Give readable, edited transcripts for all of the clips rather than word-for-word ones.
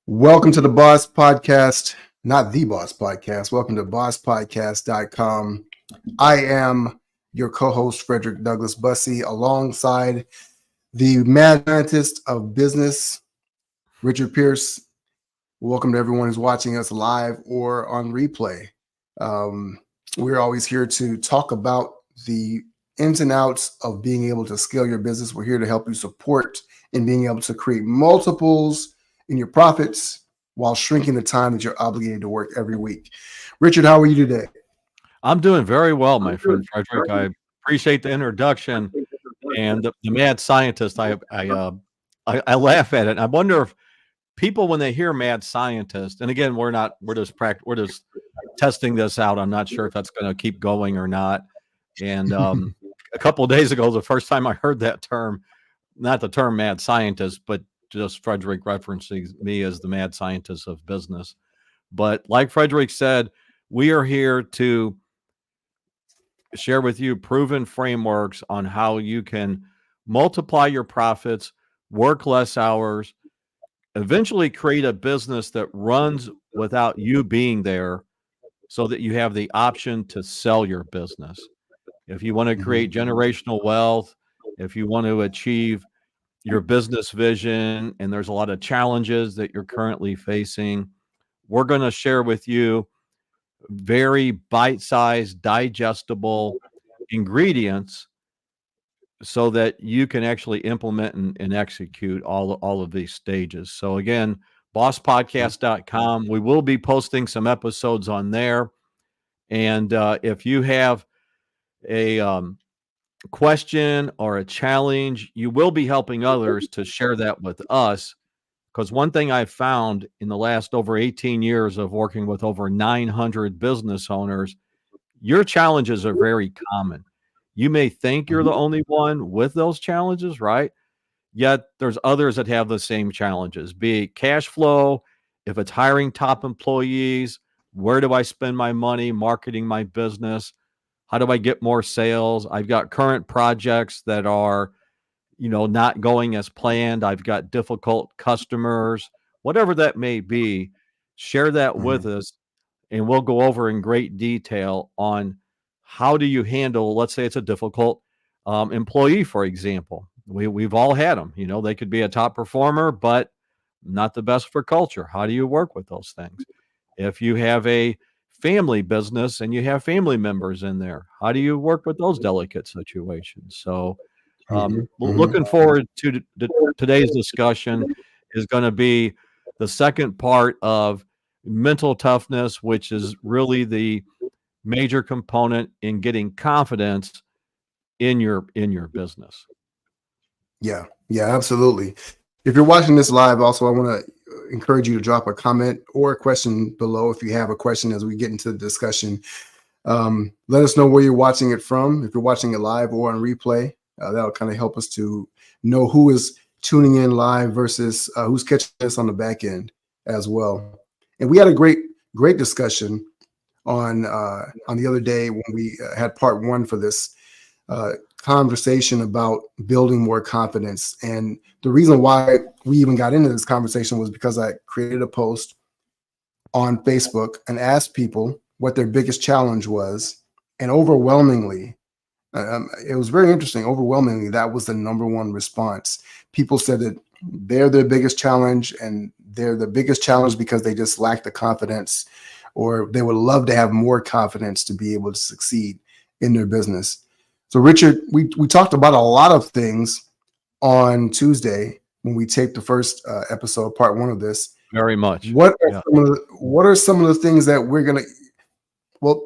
Welcome to the Boss Podcast, not the Boss Podcast. Welcome to bosspodcast.com. I am your co-host, Fredrick Douglas Bussey, alongside the mad scientist of business, Richard Pierce. Welcome to everyone who's watching us live or on replay. We're always here to talk about the ins and outs of being able to scale your business. We're here to help you support in being able to create multiples in your profits while shrinking the time that you're obligated to work every week. Richard, how are you today? I'm doing very well, my friend Frederick. I appreciate the introduction and the mad scientist. I laugh at it. I wonder if people, when they hear mad scientist, and again, we're just testing this out. I'm not sure if that's going to keep going or not. And a couple of days ago, the first time I heard that term, not the term mad scientist, but just Frederick referencing me as the mad scientist of business. But like Frederick said, we are here to share with you proven frameworks on how you can multiply your profits, work less hours, eventually create a business that runs without you being there so that you have the option to sell your business. If you want to create generational wealth, if you want to achieve your business vision, and there's a lot of challenges that you're currently facing, we're going to share with you very bite-sized, digestible ingredients so that you can actually implement and execute all of these stages. So again, bosspodcast.com. We will be posting some episodes on there. And if you have a question or a challenge, you will be helping others to share that with us. Because one thing I've found in the last over 18 years of working with over 900 business owners, your challenges are very common. You may think you're the only one with those challenges, right? Yet there's others that have the same challenges, be it cash flow, if it's hiring top employees, where do I spend my money marketing my business? How do I get more sales? I've got current projects that are, not going as planned. I've got difficult customers, whatever that may be. Share that with us, and we'll go over in great detail on how do you handle, let's say it's a difficult employee, for example. We've all had them. They could be a top performer, but not the best for culture. How do you work with those things? If you have a family business and you have family members in there, how do you work with those delicate situations? So looking forward to today's discussion is going to be the second part of mental toughness, which is really the major component in getting confidence in your business. Yeah, absolutely. If you're watching this live, also, I want to encourage you to drop a comment or a question below if you have a question as we get into the discussion. Let us know where you're watching it from. If you're watching it live or on replay, that'll kind of help us to know who is tuning in live versus who's catching us on the back end as well. And we had a great discussion on the other day when we had part one for this conversation about building more confidence. And the reason why we even got into this conversation was because I created a post on Facebook and asked people what their biggest challenge was. And overwhelmingly, it was very interesting. Overwhelmingly, that was the number one response. People said that they're their biggest challenge, and they're the biggest challenge because they just lack the confidence, or they would love to have more confidence to be able to succeed in their business. So Richard, we talked about a lot of things on Tuesday when we taped the first episode, part one of this. Very much. What are some of the things that we're going to, well,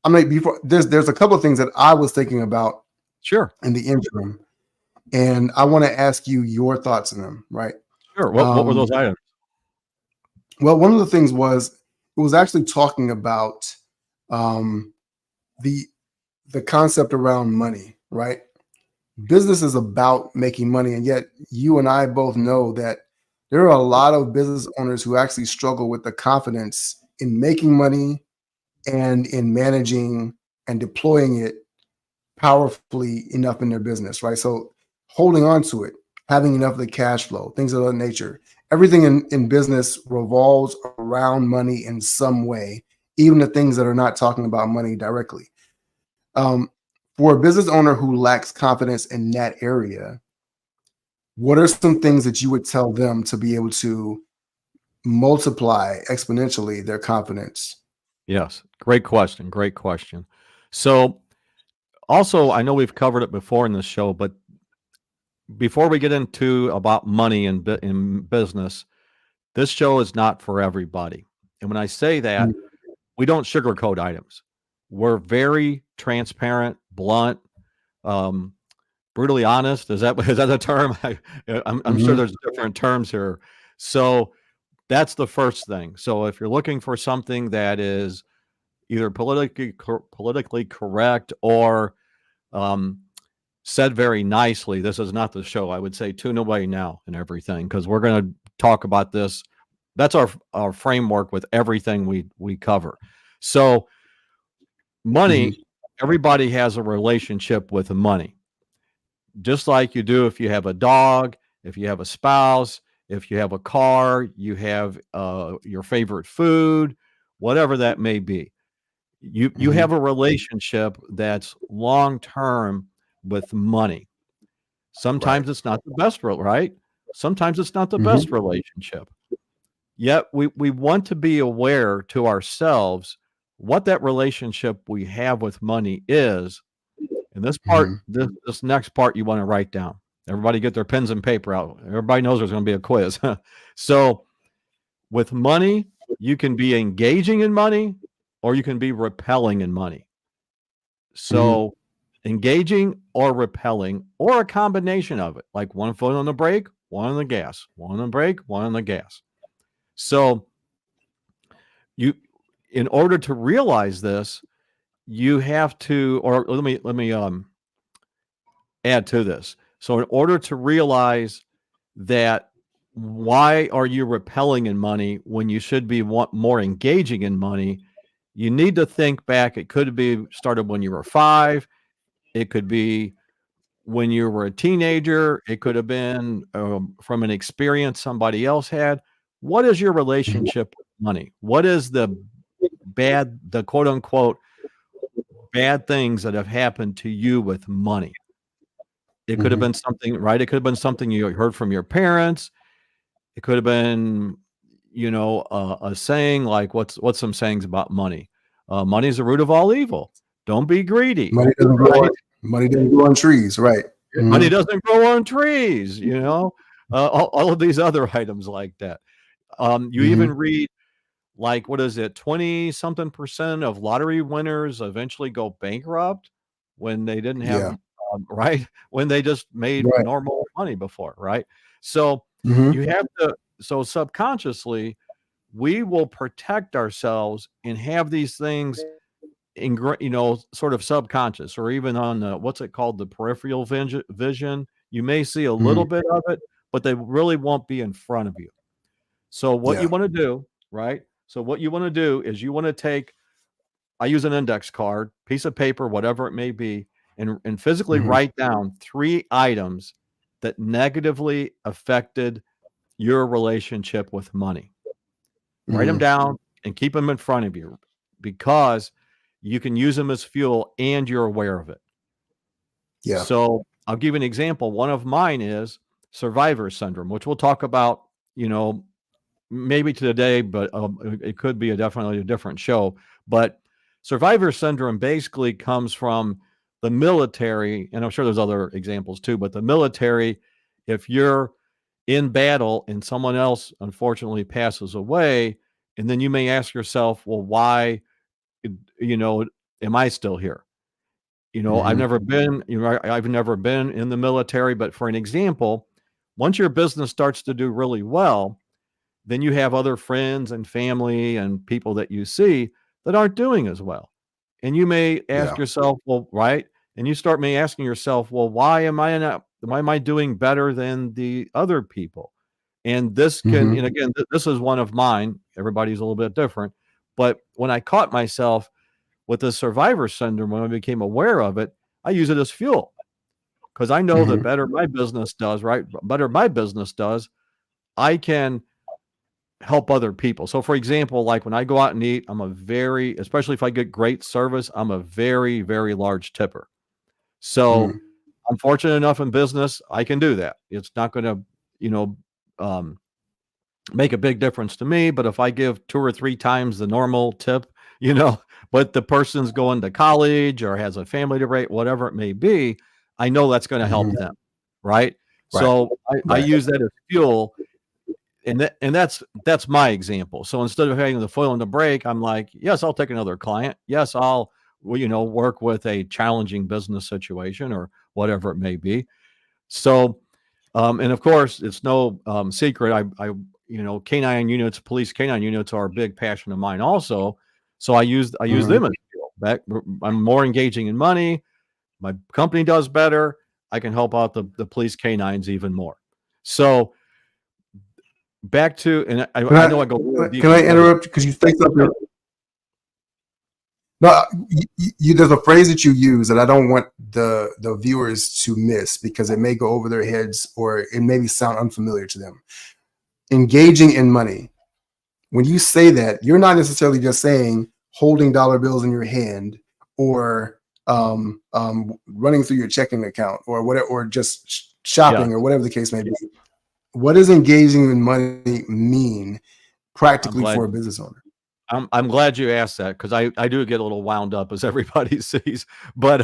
I mean, before there's a couple of things that I was thinking about Sure. in the interim, and I want to ask you your thoughts on them, right? Sure. What were those items? Well, one of the things was, it was actually talking about the concept around money, right? Business is about making money, and yet you and I both know that there are a lot of business owners who actually struggle with the confidence in making money and in managing and deploying it powerfully enough in their business, right? So holding on to it, having enough of the cash flow, things of that nature. everything in business revolves around money in some way, even the things that are not talking about money directly. For a business owner who lacks confidence in that area, what are some things that you would tell them to be able to multiply exponentially their confidence? Yes. Great question. Great question. So, also, I know we've covered it before in this show, but before we get into about money in business, this show is not for everybody. And when I say that, we don't sugarcoat items. We're very transparent, blunt, um, brutally honest. Is that a term? I'm sure Mm-hmm. there's different terms here. So that's the first thing. So if you're looking for something that is either politically correct or um, said very nicely, this is not the show. I would say tune away now and everything, because we're going to talk about this. That's our framework with everything we cover. So Mm-hmm. money, everybody has a relationship with money, just like you do if you have a dog, if you have a spouse, if you have a car, you have your favorite food, whatever that may be. You Mm-hmm. have a relationship that's long term with money. Right. Sometimes it's not the best, right? Sometimes it's not the best Mm-hmm. relationship. Yet we want to be aware to ourselves what that relationship we have with money is. And this part, Mm-hmm. this next part, you want to write down. Everybody get their pens and paper out. Everybody knows there's going to be a quiz. So with money, you can be engaging in money or you can be repelling in money. Mm-hmm. So engaging or repelling or a combination of it, like one foot on the brake, one on the gas, one on the brake, one on the gas. So you, in order to realize this, you have to, or let me add to this. So in order to realize that, why are you repelling in money when you should be more engaging in money, you need to think back. It could be started when you were 5. It could be when you were a teenager. It could have been from an experience somebody else had. What is your Mm-hmm. relationship with money? What is the quote unquote bad things that have happened to you with money? It could have Mm-hmm. been something, right? It could have been something you heard from your parents. It could have been, a saying like, what's some sayings about money? Money is the root of all evil. Don't be greedy, Money doesn't grow on right? money doesn't grow on trees, right? Money Mm-hmm. doesn't grow on trees, all of these other items like that. You even Mm-hmm. read, like, what is it? 20 something percent of lottery winners eventually go bankrupt when they didn't have, Yeah. right? When they just made Right. normal money before, right? So Mm-hmm. you have to, so subconsciously, we will protect ourselves and have these things sort of subconscious, or even on what's it called, the peripheral vision. You may see a little Mm-hmm. bit of it, but they really won't be in front of you. So what you Yeah. want to do, right? So what you want to do is you want to take, I use an index card, piece of paper, whatever it may be, and physically Mm-hmm. write down 3 items that negatively affected your relationship with money. Write them Mm-hmm. down and keep them in front of you, because you can use them as fuel and you're aware of it. Yeah. So I'll give you an example. One of mine is survivor syndrome, which we'll talk about, you know, maybe today, but it could be definitely a different show. But survivor syndrome basically comes from the military, and I'm sure there's other examples too, but the military, if you're in battle and someone else unfortunately passes away, and then you may ask yourself, well, why, you know, am I still here? I've Mm-hmm. never been, I've never been in the military, but for an example, once your business starts to do really well, then you have other friends and family and people that you see that aren't doing as well. And you may ask Yeah. yourself, well, right? And you start may asking yourself, well, why am I doing better than the other people? And this can, Mm-hmm. and again, this is one of mine. Everybody's a little bit different. But when I caught myself with the survivor syndrome, when I became aware of it, I use it as fuel, because I know that Mm-hmm. better my business does, right? Better my business does, I can help other people. So for example, like when I go out and eat, especially if I get great service, I'm a very, very large tipper. So Mhm. I'm fortunate enough in business, I can do that. It's not going to, you know, um, make a big difference to me. But if I give 2 or 3 times the normal tip, you know, but the person's going to college or has a family to rate, whatever it may be, I know that's going to help Mhm. them. Right. Right. So I Right. use that as fuel. And that's my example. So instead of having the foil and the brake, I'm like, yes, I'll take another client. Yes, I'll, well, work with a challenging business situation or whatever it may be. So, and of course, it's no secret. Canine units, police canine units are a big passion of mine also. So I use Mhm. them as fuel. I'm more engaging in money. My company does better. I can help out the police canines even more. So back to, and Can I I know I go a little deep can I into this. interrupt because you say something? No, there's a phrase that you use that I don't want the viewers to miss because it may go over their heads or it may sound unfamiliar to them. Engaging in money. When you say that, you're not necessarily just saying holding dollar bills in your hand or running through your checking account or whatever, or just Yeah, shopping or whatever the case may be. What does engaging in money mean I'm practically glad for a business owner? I'm glad you asked that because I do get a little wound up as everybody sees. But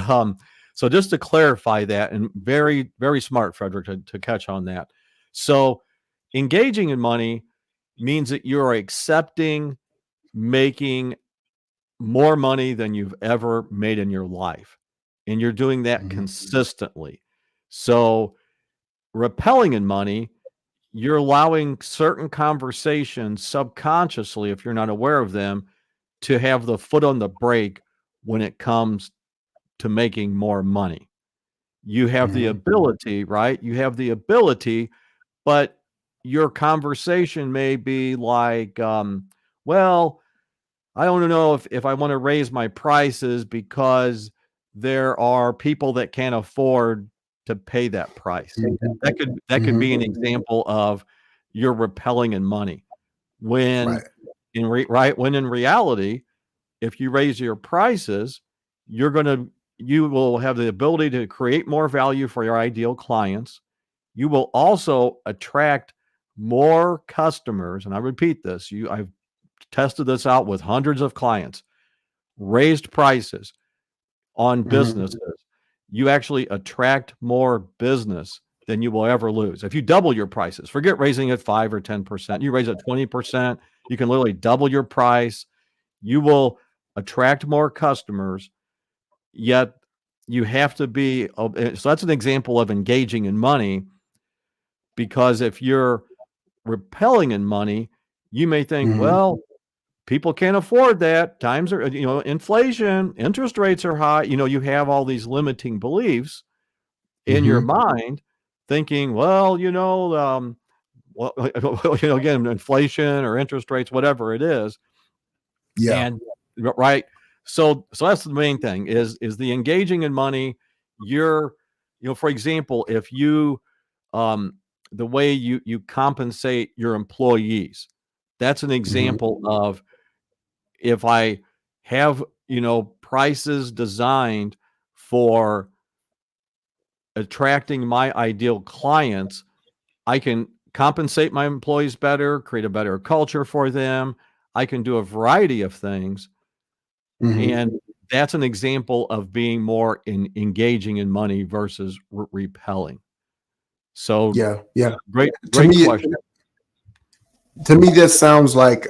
so just to clarify that, and very, very smart, Frederick, to catch on that. So engaging in money means that you're accepting making more money than you've ever made in your life. And you're doing that Mhm. consistently. So repelling in money, you're allowing certain conversations subconsciously, if you're not aware of them, to have the foot on the brake when it comes to making more money. You have the Mhm. ability, right? You have the ability, but your conversation may be like, well, I don't know if I want to raise my prices because there are people that can't afford to pay that price. Mhm. That could Mhm. be an example of you're repelling in money. When Right. when in reality, if you raise your prices, you will have the ability to create more value for your ideal clients. You will also attract more customers. And I repeat this, I've tested this out with hundreds of clients. Raised prices on Mhm. businesses, you actually attract more business than you will ever lose. If you double your prices, forget raising it 5 or 10%, you raise it 20%, you can literally double your price. You will attract more customers, yet you have to be. So that's an example of engaging in money, because if you're repelling in money, you may think, Mhm. well, people can't afford that. Times are, inflation, interest rates are high. You have all these limiting beliefs in your Mhm. mind, thinking, well, well, again, inflation or interest rates, whatever it is. Yeah. And right. So that's the main thing is the engaging in money. You're, for example, if you, um, the way you compensate your employees, that's an Mhm. example of, if I have, prices designed for attracting my ideal clients, I can compensate my employees better, create a better culture for them. I can do a variety of things. Mhm. And that's an example of being more engaging in money versus repelling. So Yeah. Yeah. great, To great me, question. this sounds like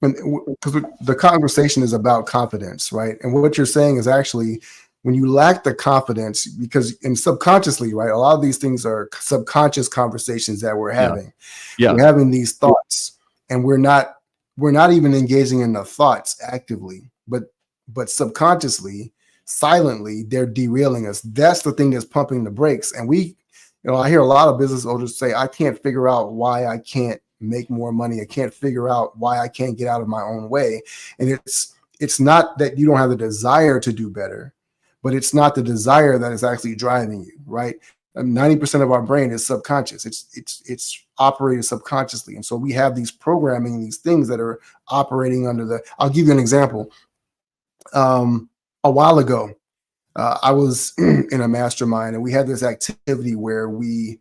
because the conversation is about confidence, right? And what you're saying is actually when you lack the confidence, because and subconsciously, right? A lot of these things are subconscious conversations that we're Yeah. having. We're Yes. having these thoughts, and we're not even engaging in the thoughts actively, but subconsciously, silently, they're derailing us. That's the thing that's pumping the brakes, and I hear a lot of business owners say, I can't figure out why I can't make more money. I can't figure out why I can't get out of my own way. And it's not that you don't have the desire to do better, but it's not the desire that is actually driving you, right? 90% of our brain is subconscious. It's operated subconsciously, and so we have these programming, these things that are operating under the. I'll give you an example. A while ago, I was in a mastermind, and we had this activity where we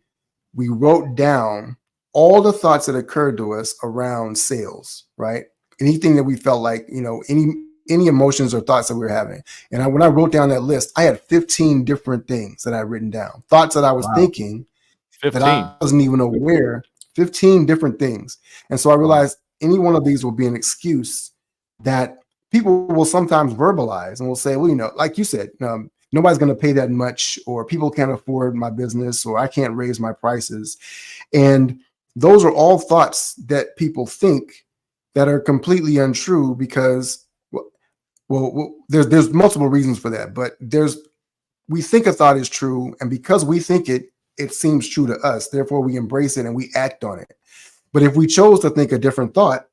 wrote down all the thoughts that occurred to us around sales, right? Anything that we felt like, any emotions or thoughts that we were having. And when I wrote down that list, I had 15 different things that I had written down, thoughts that I was thinking 15. that I wasn't even aware, 15 different things. And so I realized any one of these will be an excuse that people will sometimes verbalize and will say, well, like you said, nobody's going to pay that much, or people can't afford my business, or I can't raise my prices. And those are all thoughts that people think that are completely untrue because, well, there's multiple reasons for that, but we think a thought is true, and because we think it seems true to us, therefore we embrace it and we act on it. But if we chose to think a different thought,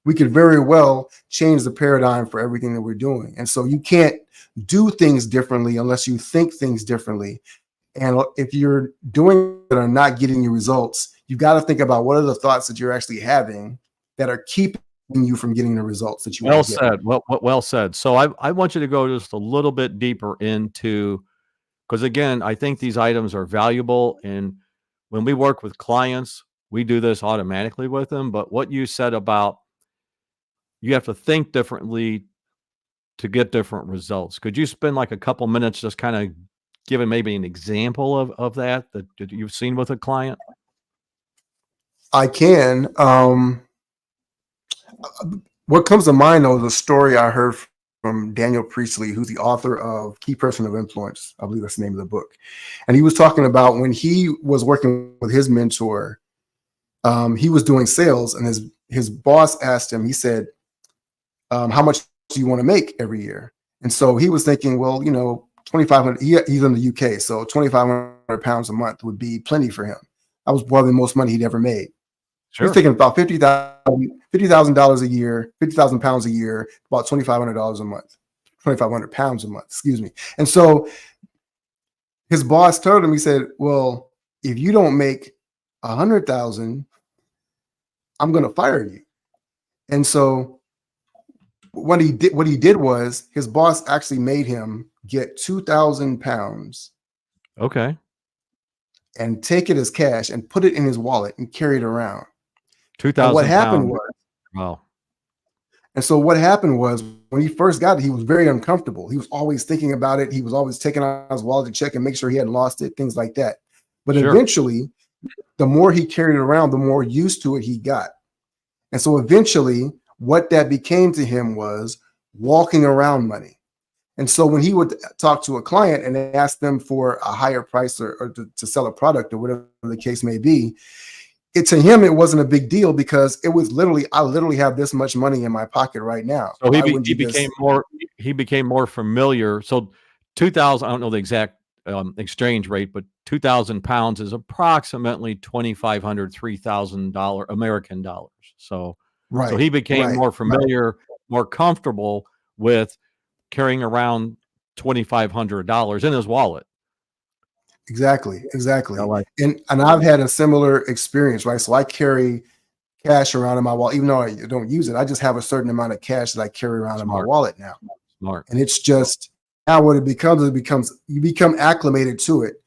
we could very well change the paradigm for everything that we're doing. And so you can't do things differently unless you think things differently. And if you're doing that are not getting you results, you got to think about what are the thoughts that you're actually having that are keeping you from getting the results that you Well want to get. said. Well said. So I want you to go just a little bit deeper into, because again, I think these items are valuable. And when we work with clients, we do this automatically with them. But what you said about you have to think differently to get different results. Could you spend like a couple minutes just kind of giving maybe an example of that you've seen with a client? I can. What comes to mind, though, is a story I heard from Daniel Priestley, who's the author of Key Person of Influence. I believe that's the name of the book. And he was talking about when he was working with his mentor, he was doing sales, and his boss asked him, he said, how much do you want to make every year? And so he was thinking, well, 2,500, he's in the UK, so 2,500 pounds a month would be plenty for him. That was probably the most money he'd ever made. Sure. He's thinking about $50,000 a year, 50,000 pounds a year, about $2,500 a month, 2,500 pounds a month, excuse me. And so his boss told him, he said, well, if you don't make 100,000, I'm going to fire you. And so what he did was his boss actually made him get 2,000 pounds. Okay. And take it as cash and put it in his wallet and carry it around. 2,000 what happened pounds. was, wow. And so what happened was when he first got it, he was very uncomfortable. He was always thinking about it. He was always taking out his wallet to check and make sure he hadn't lost it, things like that. But eventually, the more he carried it around, the more used to it he got. And so eventually, what that became to him was walking around money. And so when he would talk to a client and ask them for a higher price or to sell a product or whatever the case may be, to him, it wasn't a big deal because it was I literally have this much money in my pocket right now. So he became more familiar. So 2,000, I don't know the exact exchange rate, but 2,000 pounds is approximately $2,500, $3,000 American dollars. So, so he became more familiar, more comfortable with carrying around $2,500 in his wallet. Exactly. And I've had a similar experience, right? So I carry cash around in my wallet, even though I don't use it. I just have a certain amount of cash that I carry around in my wallet now. Smart. And it's just now what it becomes you become acclimated to it.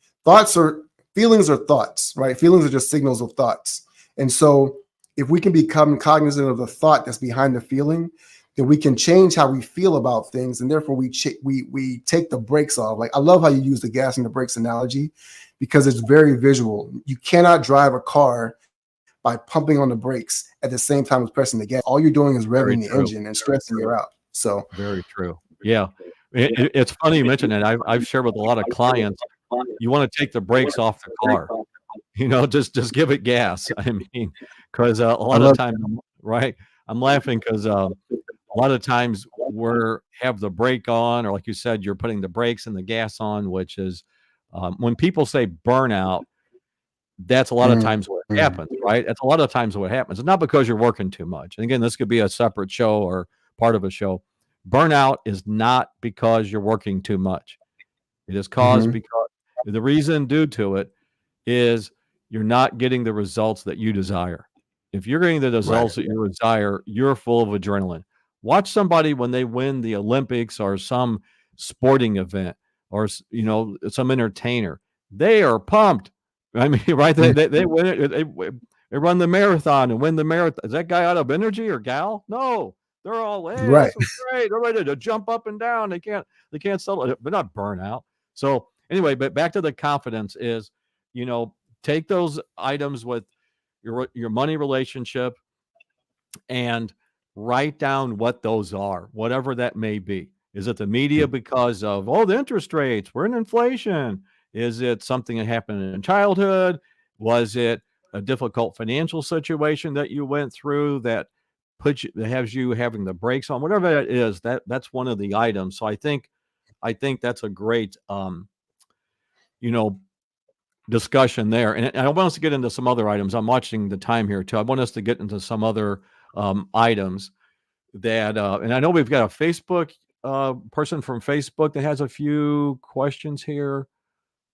Feelings are thoughts, right? Feelings are just signals of thoughts. And so if we can become cognizant of the thought that's behind the feeling, then we can change how we feel about things, and therefore we take the brakes off. Like I love how you use the gas and the brakes analogy because it's very visual. You cannot drive a car by pumping on the brakes at the same time as pressing the gas. All you're doing is revving the engine and stressing you out. So very true. Yeah, it's funny you mentioned that. I've shared with a lot of clients. You want to take the brakes off the car. Just give it gas. I mean, because a lot of times, right? I'm laughing because a lot of times we're have the brake on, or like you said, you're putting the brakes and the gas on, which is when people say burnout, that's a lot of times what happens, right? That's a lot of times what happens. It's not because you're working too much. And again, this could be a separate show or part of a show. Burnout is not because you're working too much. It is caused because The reason due to it is you're not getting the results that you desire. If you're getting the Right. results that you desire, you're full of adrenaline. Watch somebody when they win the Olympics or some sporting event or some entertainer. They are pumped. I mean, right? They Mm. they win it. They run the marathon and win the marathon. Is that guy out of energy or gal? No, they're all, hey, Right. this was great. They're ready to jump up and down. They can't settle it. They're not burnout. So anyway, but back to the confidence is, take those items with your money relationship and write down what those are, whatever that may be. Is it the media because of the interest rates? We're in inflation. Is it something that happened in childhood? Was it a difficult financial situation that you went through that that has you having the brakes on? Whatever that is, that's one of the items. So I think that's a great you know discussion there. And I want us to get into some other items. I'm watching the time here too. I want us to get into some other items that, and I know we've got a Facebook person from Facebook that has a few questions here.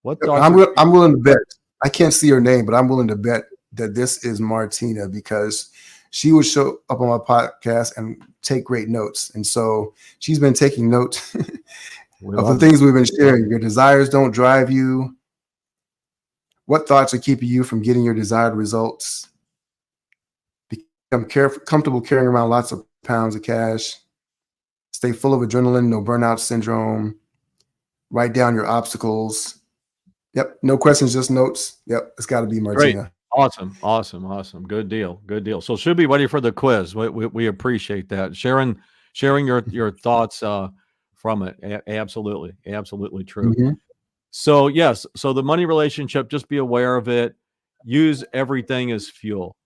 What thoughts? I'm willing to bet. I can't see her name, but I'm willing to bet that this is Martina because she would show up on my podcast and take great notes. And so she's been taking notes of the things we've been sharing. Your desires don't drive you. What thoughts are keeping you from getting your desired results? Become comfortable carrying around lots of pounds of cash. Stay full of adrenaline, no burnout syndrome. Write down your obstacles. Yep. No questions, just notes. Yep. It's got to be Martina. Great. Awesome. Good deal. So she'll be ready for the quiz. We appreciate that. Sharing your thoughts from it. Absolutely true. Mm-hmm. So yes, so the money relationship, just be aware of it. Use everything as fuel.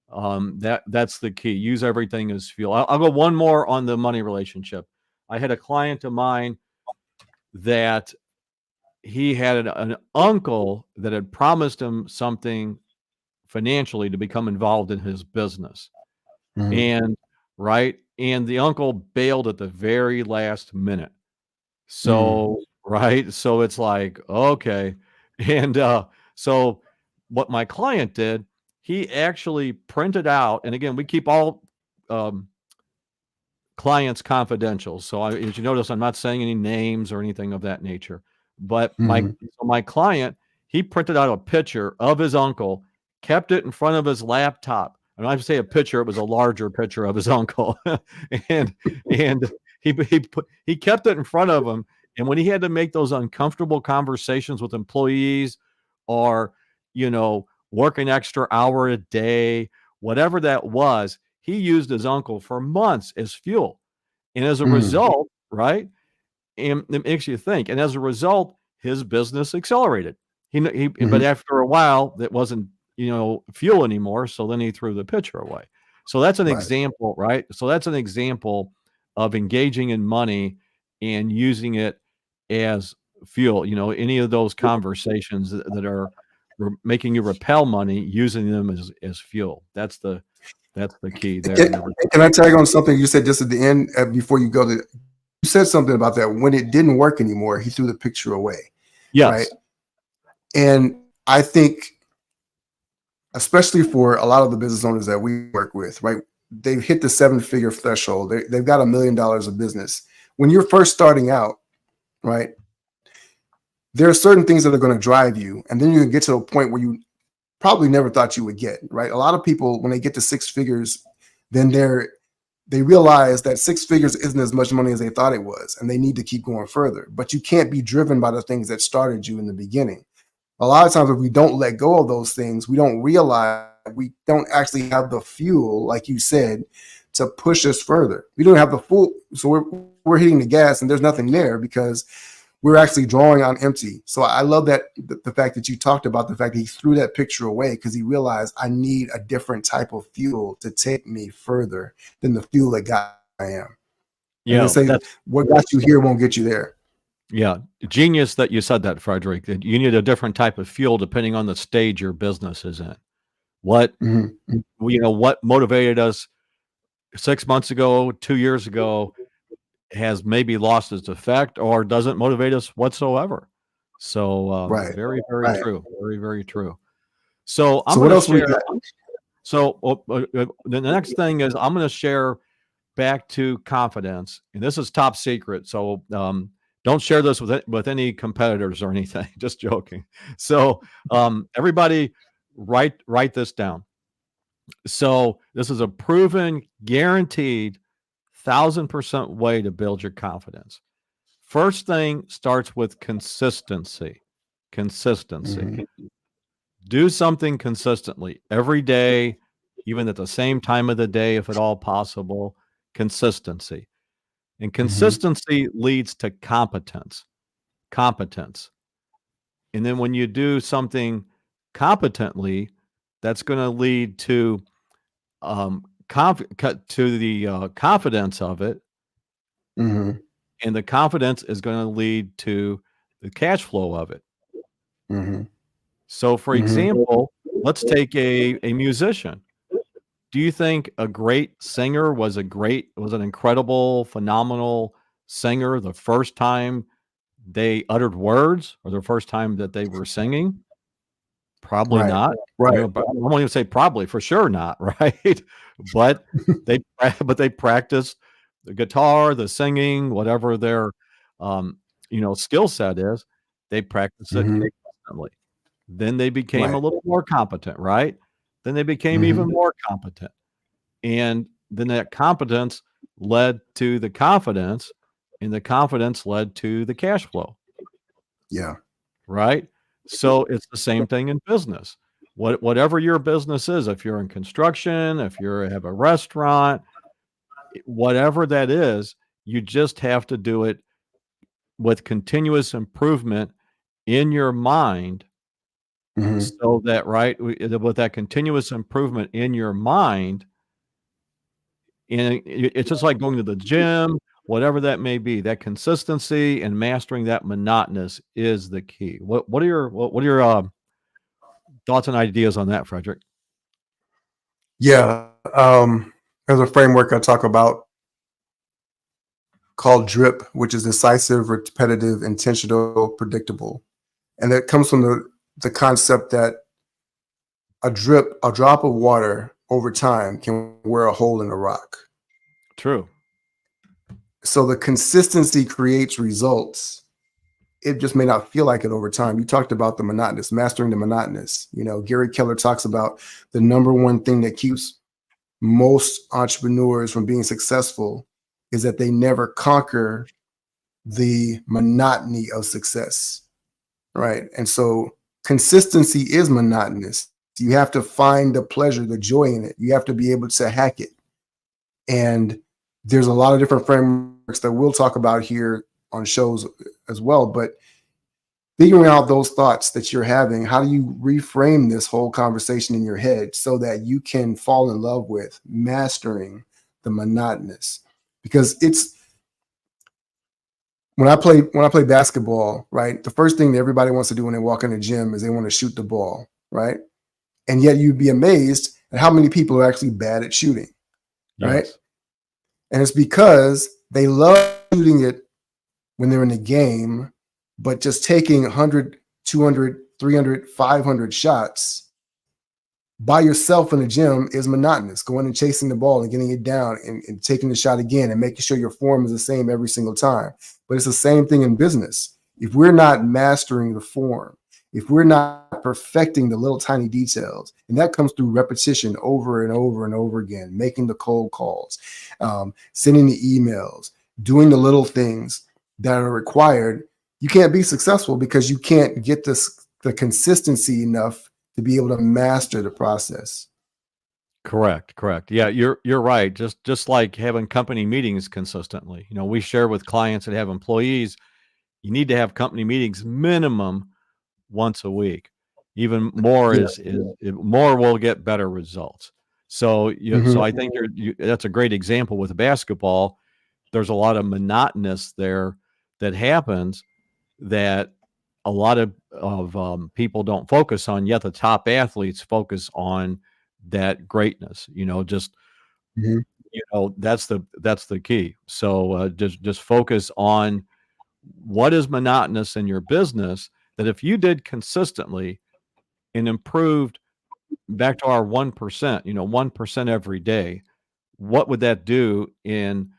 That's the key. Use everything as fuel. I'll go one more on the money relationship. I had a client of mine that he had an uncle that had promised him something financially to become involved in his business. Mm-hmm. And the uncle bailed at the very last minute. So, so it's like, okay. And so what my client did, he actually printed out, and again, we keep all clients confidential. So as you notice, I'm not saying any names or anything of that nature. But my client, he printed out a picture of his uncle, kept it in front of his laptop. And when I say a picture, it was a larger picture of his uncle, and he kept it in front of him. And when he had to make those uncomfortable conversations with employees, or work an extra hour a day, whatever that was, he used his uncle for months as fuel. And as a result, right? And it makes you think. And as a result, his business accelerated. But after a while, that wasn't fuel anymore. So then he threw the picture away. So that's an example, right? So that's an example of engaging in money and using it as fuel. Any of those conversations that are making you repel money, using them as fuel. That's the key there. Can I tag on something you said just at the end before you go to? You said something about that when it didn't work anymore, he threw the picture away. Yes. Right. And I think, especially for a lot of the business owners that we work with, right, they've hit the 7-figure threshold. They've got $1 million of business. When you're first starting out, right, there are certain things that are going to drive you. And then you can get to a point where you probably never thought you would get, right? A lot of people, when they get to 6 figures, then they realize that 6 figures isn't as much money as they thought it was, and they need to keep going further. But you can't be driven by the things that started you in the beginning. A lot of times, if we don't let go of those things, we don't realize we don't actually have the fuel, like you said, to push us further. We don't have the full, so we're hitting the gas, and there's nothing there because we're actually drawing on empty. So I love that the fact that you talked about the fact that he threw that picture away because he realized I need a different type of fuel to take me further than the fuel that got I am. Yeah, they say what got you here won't get you there. Yeah, genius that you said that, Fredrick. That you need a different type of fuel depending on the stage your business is in. What what motivated us 6 months ago, 2 years ago, has maybe lost its effect or doesn't motivate us whatsoever. So Right. very, very Right. true. Very, very true. So I'm So going what to else we share. got? So the next thing is I'm going to share back to confidence, and this is top secret. So don't share this with any competitors or anything. Just joking. So everybody, write this down. So this is a proven, guaranteed, 1,000% way to build your confidence. First thing starts with consistency. Consistency. Mm-hmm. Do something consistently every day, even at the same time of the day, if at all possible. Consistency. And Mm-hmm. consistency leads to competence. Competence. And then when you do something competently, that's going to lead to confidence of it, Mm-hmm. and the confidence is going to lead to the cash flow of it. Mm-hmm. So, for Mm-hmm. example, let's take a musician. Do you think a great singer was an incredible, phenomenal singer the first time they uttered words or the first time that they were singing? Probably Right. not. Right. But I won't even say probably, for sure not, right? But they practiced the guitar, the singing, whatever their um, skill set is. They practiced it Mm-hmm. consistently. Then they became a Right. little more competent, right? Then they became Mm-hmm. even more competent. And then that competence led to the confidence, and the confidence led to the cash flow, Yeah. right? So it's the same thing in business. Whatever your business is, if you're in construction, if you have a restaurant, whatever that is, you just have to do it with continuous improvement in your mind, Mm-hmm. so that, right, with that continuous improvement in your mind, and it's just like going to the gym, whatever that may be. That consistency and mastering that monotonous is the key. What are your thoughts and ideas on that, Frederick? Yeah. There's a framework I talk about called DRIP, which is decisive, repetitive, intentional, predictable. And that comes from the concept that a drop of water over time can wear a hole in a rock. True. So the consistency creates results. It just may not feel like it over time. You talked about the monotonous, mastering the monotonous. Gary Keller talks about the number one thing that keeps most entrepreneurs from being successful is that they never conquer the monotony of success, right? And so consistency is monotonous. You have to find the pleasure, the joy in it. You have to be able to hack it. And there's a lot of different frameworks that we'll talk about here on shows as well. But figuring out those thoughts that you're having, how do you reframe this whole conversation in your head so that you can fall in love with mastering the monotonous? Because it's when I play basketball, right? The first thing that everybody wants to do when they walk in the gym is they want to shoot the ball, right? And yet you'd be amazed at how many people are actually bad at shooting, right? Yes. And it's because they love shooting it when they're in the game, but just taking 100, 200, 300, 500 shots by yourself in the gym is monotonous. Going and chasing the ball and getting it down and taking the shot again and making sure your form is the same every single time. But it's the same thing in business. If we're not mastering the form, if we're not perfecting the little tiny details, and that comes through repetition over and over and over again, making the cold calls, sending the emails, doing the little things that are required, you can't be successful because you can't get the consistency enough to be able to master the process. Correct. Correct. Yeah, you're right. Just like having company meetings consistently. We share with clients that have employees. You need to have company meetings minimum once a week. Even more Yeah. more will get better results. So Mm-hmm. I think that's a great example with basketball. There's a lot of monotonous there that happens that a lot of people don't focus on. Yet the top athletes focus on that greatness. Just Mm-hmm. that's the key. So just focus on what is monotonous in your business that if you did consistently and improved back to our 1%, 1% every day, what would that do in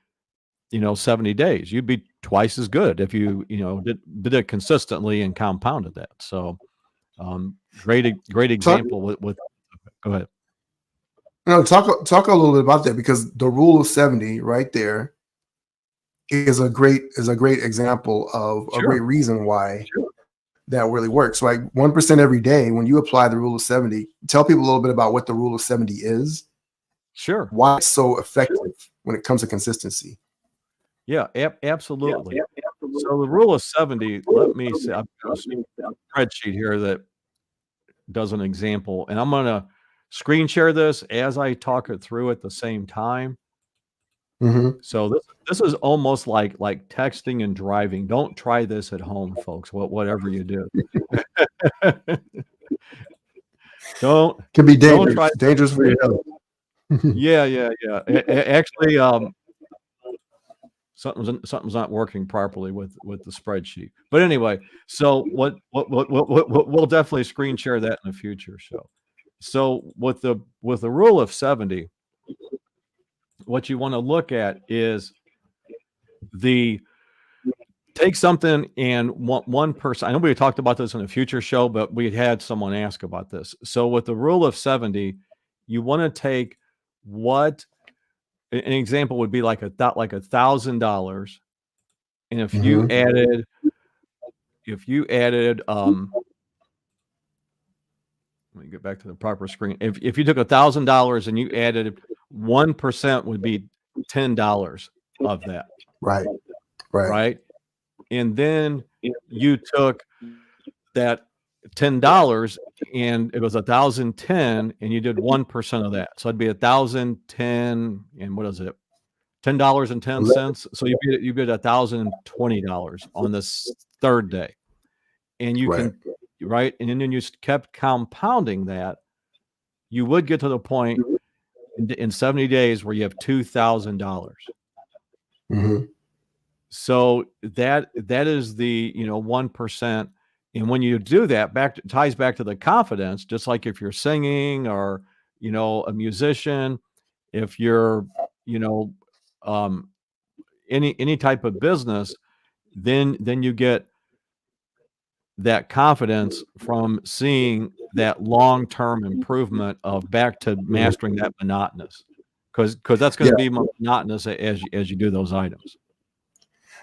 70 days? You'd be twice as good if you did it consistently and compounded that. So great example with go ahead. No, talk a little bit about that, because the rule of 70 right there is a great example of a great reason why that really works. Like 1% every day, when you apply the rule of 70, tell people a little bit about what the rule of 70 is. Sure. Why it's so effective when it comes to consistency. Yeah, absolutely. So the rule of 70, let me see, I've got a spreadsheet here that does an example, and I'm going to screen share this as I talk it through at the same time. So this is almost like texting and driving. Don't try this at home, folks. Whatever you do, can be dangerous. Try dangerous for your health. Yeah. Actually, something's not working properly with the spreadsheet. But anyway, so what we'll definitely screen share that in a future show. So with the rule of 70, what you want to look at is take something and one person. I know we talked about this in a future show, but we had someone ask about this. So with the rule of 70, you want to take what an example would be like $1,000, and if you added let me get back to the proper screen. If you took $1,000 and you added 1%, would be $10 of that. Right. And then you took that $10 and it was 1,010, and you did 1% of that. So it'd be 1,010, and what is it? $10.10. So you bid $1,020 on this third day, and you can and then you kept compounding that. You would get to the point in 70 days where you have $2,000. So that is the 1%, and when you do that, ties back to the confidence. Just like if you're singing or a musician, if you're any type of business, then you get that confidence from seeing that long-term improvement of back to mastering that monotonous, because that's going to be monotonous as you do those items.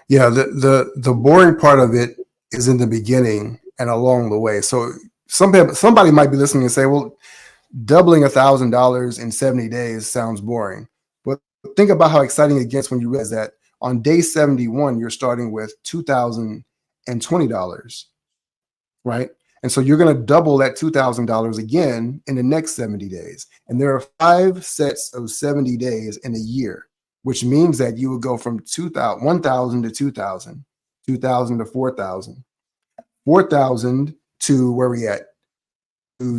Yeah, the boring part of it is in the beginning and along the way. So somebody might be listening and say, well, doubling $1,000 in 70 days sounds boring. But think about how exciting it gets when you realize that on day 71, you're starting with $2,020, right? And so you're going to double that $2,000 again in the next 70 days. And there are 5 sets of 70 days in a year, which means that you would go from 1,000 to 2,000, 2,000 to 4,000, 4,000 to where we at? To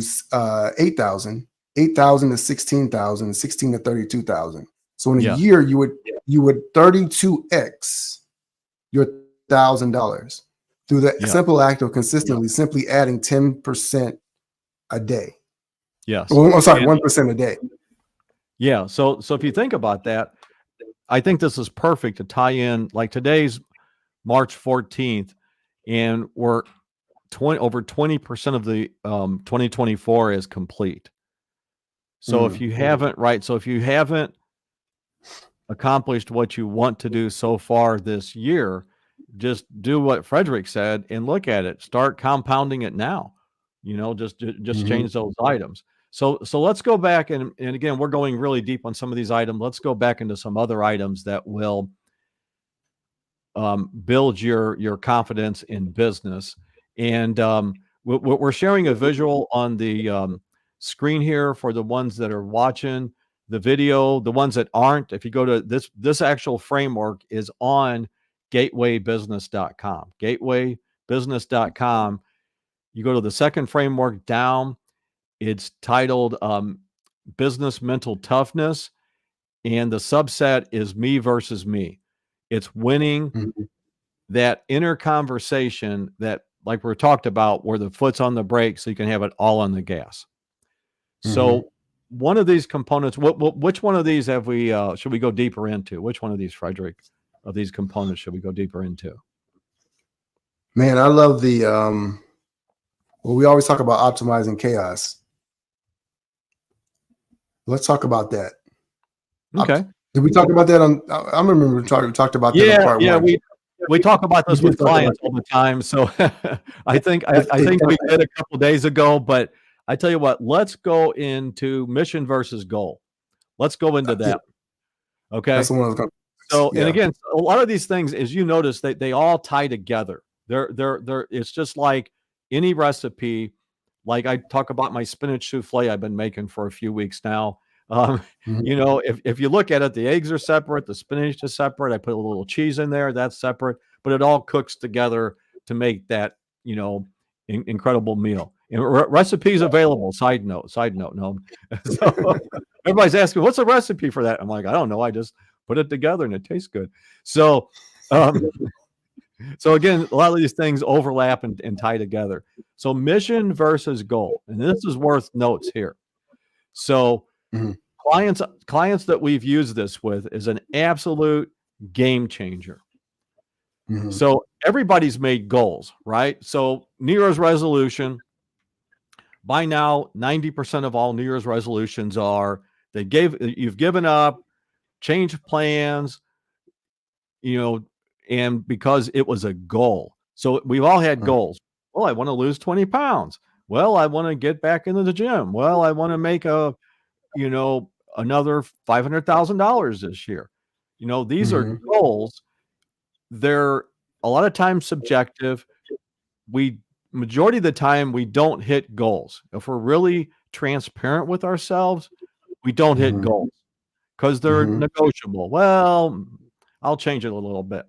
8,000, 8,000 to 16,000, 16 to 32,000. So in a year, you would 32x your $1,000 through the simple act of consistently simply adding 10% a day. Yes. Well, I'm sorry, 1% a day. Yeah. So if you think about that, I think this is perfect to tie in. Like today's March 14th, and we're over 20% of the 2024 is complete. So if you haven't accomplished what you want to do so far this year, just do what Fredrick said and look at it. Start compounding it now. Just change those items. So let's go back and again, we're going really deep on some of these items. Let's go back into some other items that will build your confidence in business. And we're sharing a visual on the screen here for the ones that are watching the video. The ones that aren't, if you go to this actual framework is on gatewaybusiness.com. Gatewaybusiness.com. You go to the second framework down. It's titled Business Mental Toughness, and the subset is me versus me. It's winning that inner conversation that like we talked about, where the foot's on the brake, so you can have it all on the gas. Mm-hmm. So one of these components, which one of these have we, should we go deeper into? Which one of these, Fredrick, of these components should we go deeper into? Man, I love the, well, we always talk about optimizing chaos. Let's talk about that. Okay. Did we talk about that on, I remember we talked about that on part one. We talk about this We with did talk about clients all the time. So I think we did a couple days ago, but I tell you what, let's go into mission versus goal. Let's go into that. Okay. That's the one I was going to. So, Yeah. and again, a lot of these things, as you notice, they all tie together. It's just like any recipe. Like I talk about my spinach souffle I've been making for a few weeks now. Mhm. You know, if you look at it, the eggs are separate, the spinach is separate. I put a little cheese in there, that's separate, but it all cooks together to make that, you know, incredible meal. And recipes available. Side note, no. So everybody's asking, what's a recipe for that? I'm like, I don't know. I just put it together and it tastes good. So, so again, a lot of these things overlap and tie together. So mission versus goal, and this is worth notes here. So Mhm. clients that we've used this with is an absolute game changer. Mhm. So everybody's made goals, right? So New Year's resolution. By now, 90% of all New Year's resolutions are you've given up, changed plans, you know, and because it was a goal. So we've all had goals. Well, I want to lose 20 pounds. Well, I want to get back into the gym. Well, I want to make another $500,000 this year. You know, these are goals. They're a lot of times subjective. Majority of the time we don't hit goals. If we're really transparent with ourselves, we don't hit goals because they're negotiable. Well, I'll change it a little bit.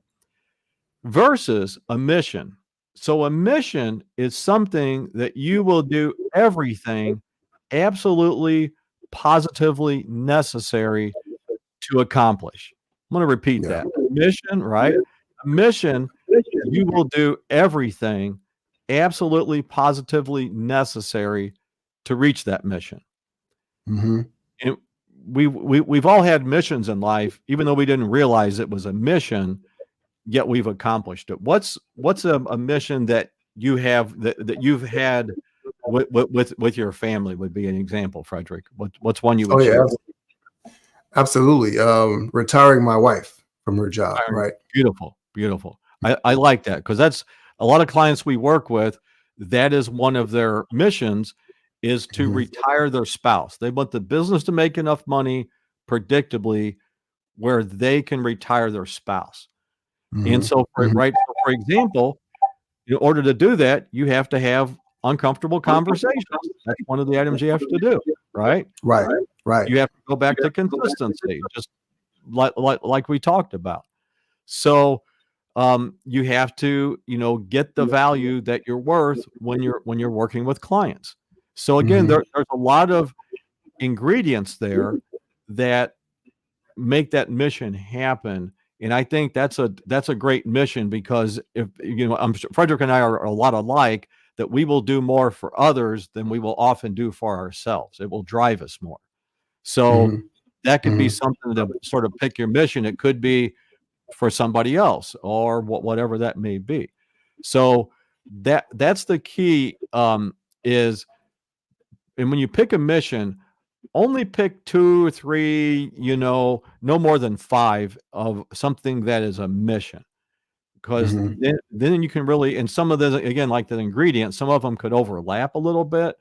Versus a mission. So a mission is something that you will do everything absolutely positively necessary to accomplish. I'm going to repeat that. Mission, right? A mission, you will do everything absolutely positively necessary to reach that mission. Mhm. And we've all had missions in life, even though we didn't realize it was a mission, yet we've accomplished it. What's a mission that you have that you've had with your family would be an example, Fredrick? What's one you would share? Absolutely. Retiring my wife from her job, right? Beautiful. I like that because that's a lot of clients we work with. That is one of their missions is to retire their spouse. They want the business to make enough money predictably where they can retire their spouse. And so, for example, in order to do that, you have to have uncomfortable conversations. That's one of the items you have to do, right? Right. You have to go back to consistency, just like we talked about. So you have to, get the value that you're worth when you're working with clients. So again, there's a lot of ingredients there that make that mission happen. And I think that's a great mission because if I'm sure Fredrick and I are a lot alike that we will do more for others than we will often do for ourselves. It will drive us more. So that could be something to sort of pick your mission. It could be for somebody else or whatever that may be. So that's the key is, and when you pick a mission, only pick 2 or 3, no more than 5 of something that is a mission. Because then you can really, and some of the, again, like the ingredients, some of them could overlap a little bit.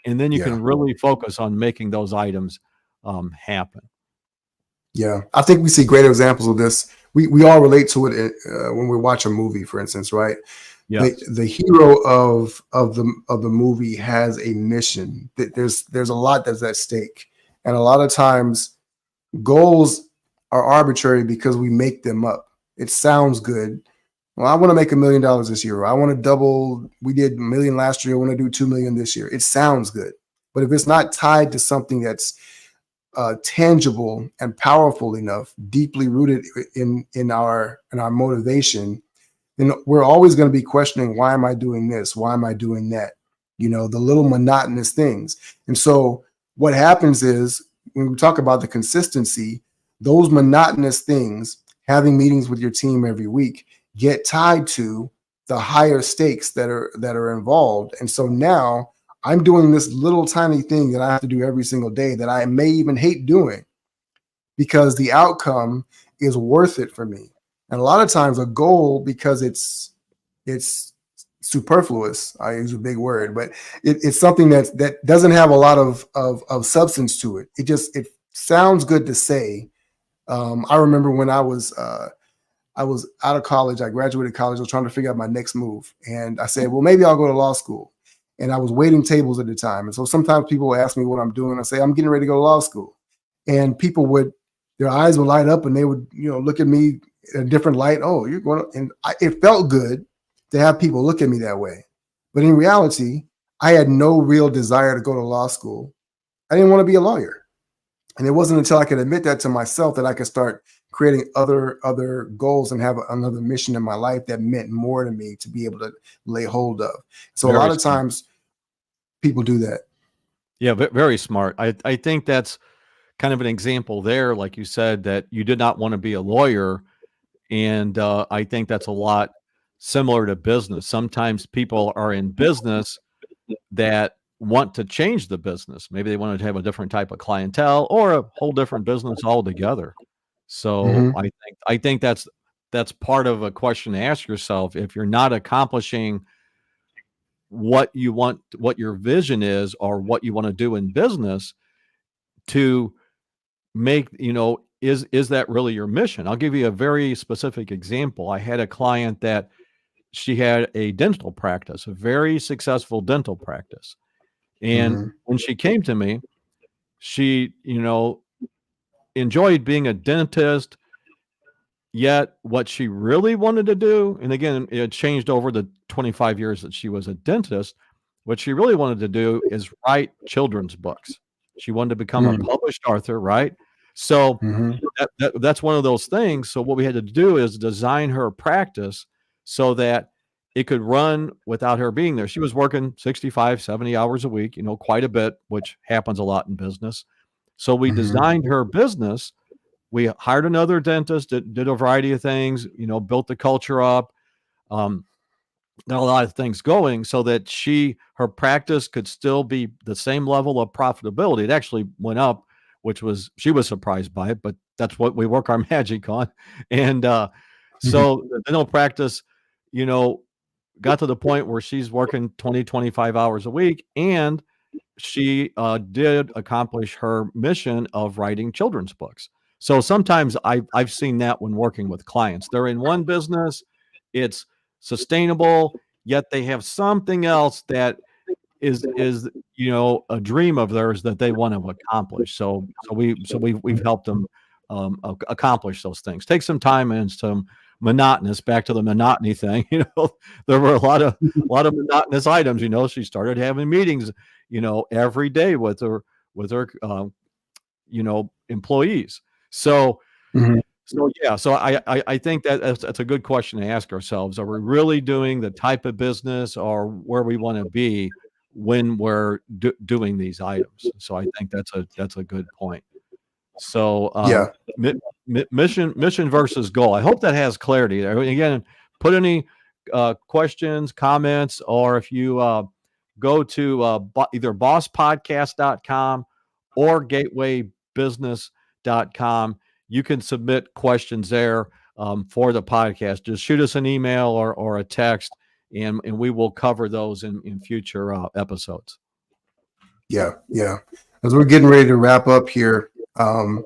And then you can really focus on making those items happen. Yeah. I think we see great examples of this. We all relate to it when we watch a movie, for instance, right? Yes. The hero of the movie has a mission. There's a lot that's at stake. And a lot of times goals are arbitrary because we make them up. It sounds good. Well, I want to make $1 million this year. I want to double. We did $1 million last year. I want to do 2 million this year. It sounds good. But if it's not tied to something that's tangible and powerful enough, deeply rooted in our motivation, And we're always going to be questioning, why am I doing this? Why am I doing that? The little monotonous things. And so what happens is, when we talk about the consistency, those monotonous things, having meetings with your team every week, get tied to the higher stakes that are involved. And so now I'm doing this little tiny thing that I have to do every single day that I may even hate doing, because the outcome is worth it for me. And a lot of times a goal, because it's superfluous, I use a big word, but it's something that doesn't have a lot of substance to it. It sounds good to say. I remember when I was out of college. I graduated college. I was trying to figure out my next move. And I said, well, maybe I'll go to law school. And I was waiting tables at the time. And so sometimes people would ask me what I'm doing. I say, I'm getting ready to go to law school. And their eyes would light up, and they would, look at me in a different light. Oh, you're going to, and it felt good to have people look at me that way. But in reality, I had no real desire to go to law school. I didn't want to be a lawyer. And it wasn't until I could admit that to myself that I could start creating other goals and have another mission in my life that meant more to me to be able to lay hold of. So a lot of times people do that. Yeah, very smart. I think that's kind of an example there, like you said, that you did not want to be a lawyer. And I think that's a lot similar to business. Sometimes people are in business that want to change the business. Maybe they want to have a different type of clientele or a whole different business altogether. So I think that's part of a question to ask yourself. If you're not accomplishing what you want, what your vision is, or what you want to do in business, to make, is that really your mission? I'll give you a very specific example. I had a client that she had a dental practice, a very successful dental practice. And when she came to me, she, enjoyed being a dentist, yet what she really wanted to do, and again, it changed over the 25 years that she was a dentist, what she really wanted to do is write children's books. She wanted to become a published author, right? So that's one of those things. So what we had to do is design her practice so that it could run without her being there. She was working 65, 70 hours a week, quite a bit, which happens a lot in business. So we designed her business. We hired another dentist that did a variety of things, built the culture up, got a lot of things going so that her practice could still be the same level of profitability. It actually went up, she was surprised by it, but that's what we work our magic on. And so the dental practice, got to the point where she's working 20, 25 hours a week, and she did accomplish her mission of writing children's books. So sometimes I've seen that when working with clients. They're in one business, it's sustainable, yet they have something else that is a dream of theirs that they want to accomplish. So we've helped them accomplish those things. Take some time and some monotonous, back to the monotony thing. There were a lot of monotonous items. She started having meetings every day with her employees. So I think that's a good question to ask ourselves. Are we really doing the type of business or where we want to be when we're doing these items? So I think that's a good point. So mission versus goal. I hope that has clarity. Again, put any questions, comments, or if you go to either bosspodcast.com or gatewaybusiness.com, you can submit questions there for the podcast. Just shoot us an email or a text, and we will cover those in future episodes. Yeah. As we're getting ready to wrap up here, I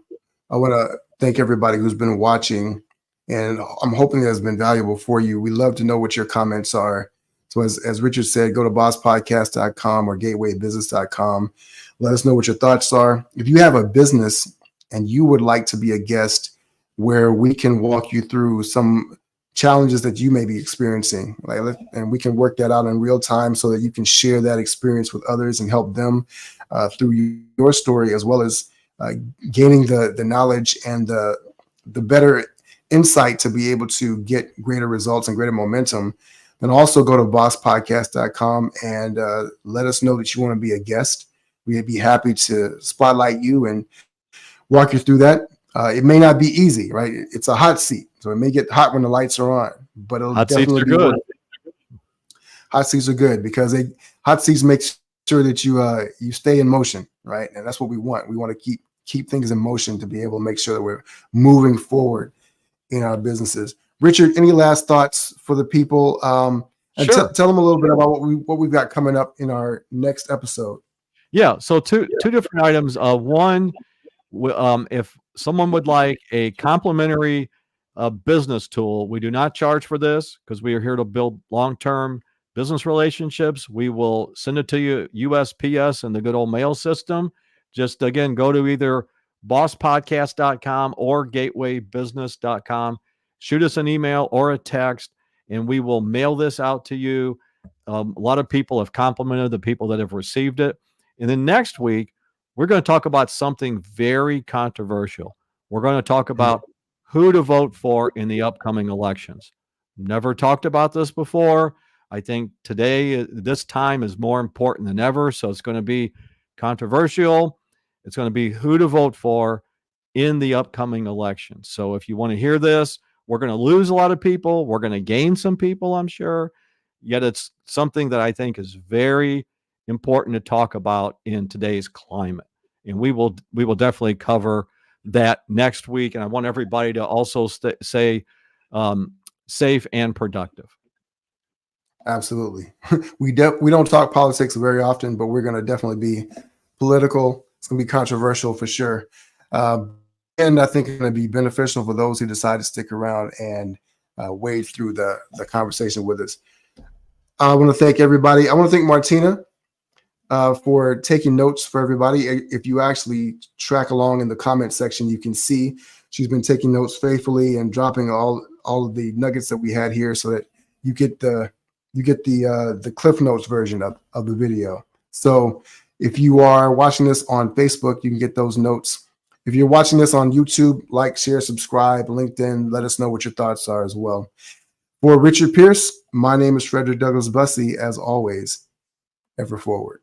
want to thank everybody who's been watching, and I'm hoping that's been valuable for you. We love to know what your comments are. So as Richard said, go to bosspodcast.com or gatewaybusiness.com. Let us know what your thoughts are. If you have a business and you would like to be a guest where we can walk you through some challenges that you may be experiencing, and we can work that out in real time so that you can share that experience with others and help them through your story, as well as gaining the knowledge and the better insight to be able to get greater results and greater momentum, then also go to bosspodcast.com and let us know that you want to be a guest. We'd be happy to spotlight you and walk you through that. It may not be easy, right? It's a hot seat, so it may get hot when the lights are on, but it'll Hot seats definitely are be good. worth it. Hot seats are good because hot seats make sure that you stay in motion, right? And that's what we want. We want to keep things in motion to be able to make sure that we're moving forward in our businesses. Richard, any last thoughts for the people? And Sure. tell them a little bit about what we've got coming up in our next episode. Yeah. So two different items. One, if someone would like a complimentary business tool, we do not charge for this because we are here to build long-term business relationships. We will send it to you USPS and the good old mail system. Just again, go to either bosspodcast.com or gatewaybusiness.com. Shoot us an email or a text, and we will mail this out to you. A lot of people have complimented the people that have received it. And then next week, we're going to talk about something very controversial. We're going to talk about who to vote for in the upcoming elections. Never talked about this before. I think today, this time is more important than ever. So it's going to be controversial. It's going to be who to vote for in the upcoming elections. So if you want to hear this, we're going to lose a lot of people. We're going to gain some people, I'm sure. Yet it's something that I think is very important to talk about in today's climate. And we will definitely cover that next week. And I want everybody to also say safe and productive. Absolutely. We don't talk politics very often, but we're going to definitely be political. It's going to be controversial for sure. And I think it's going to be beneficial for those who decide to stick around and wade through the conversation with us. I want to thank everybody. I want to thank Martina for taking notes for everybody. If you actually track along in the comment section, you can see she's been taking notes faithfully and dropping all of the nuggets that we had here so that you get the Cliff Notes version of the video. So if you are watching this on Facebook, you can get those notes. If you're watching this on YouTube, like, share, subscribe, LinkedIn, let us know what your thoughts are as well. For Richard Pierce, my name is Fredrick Douglass Bussey. As always, ever forward.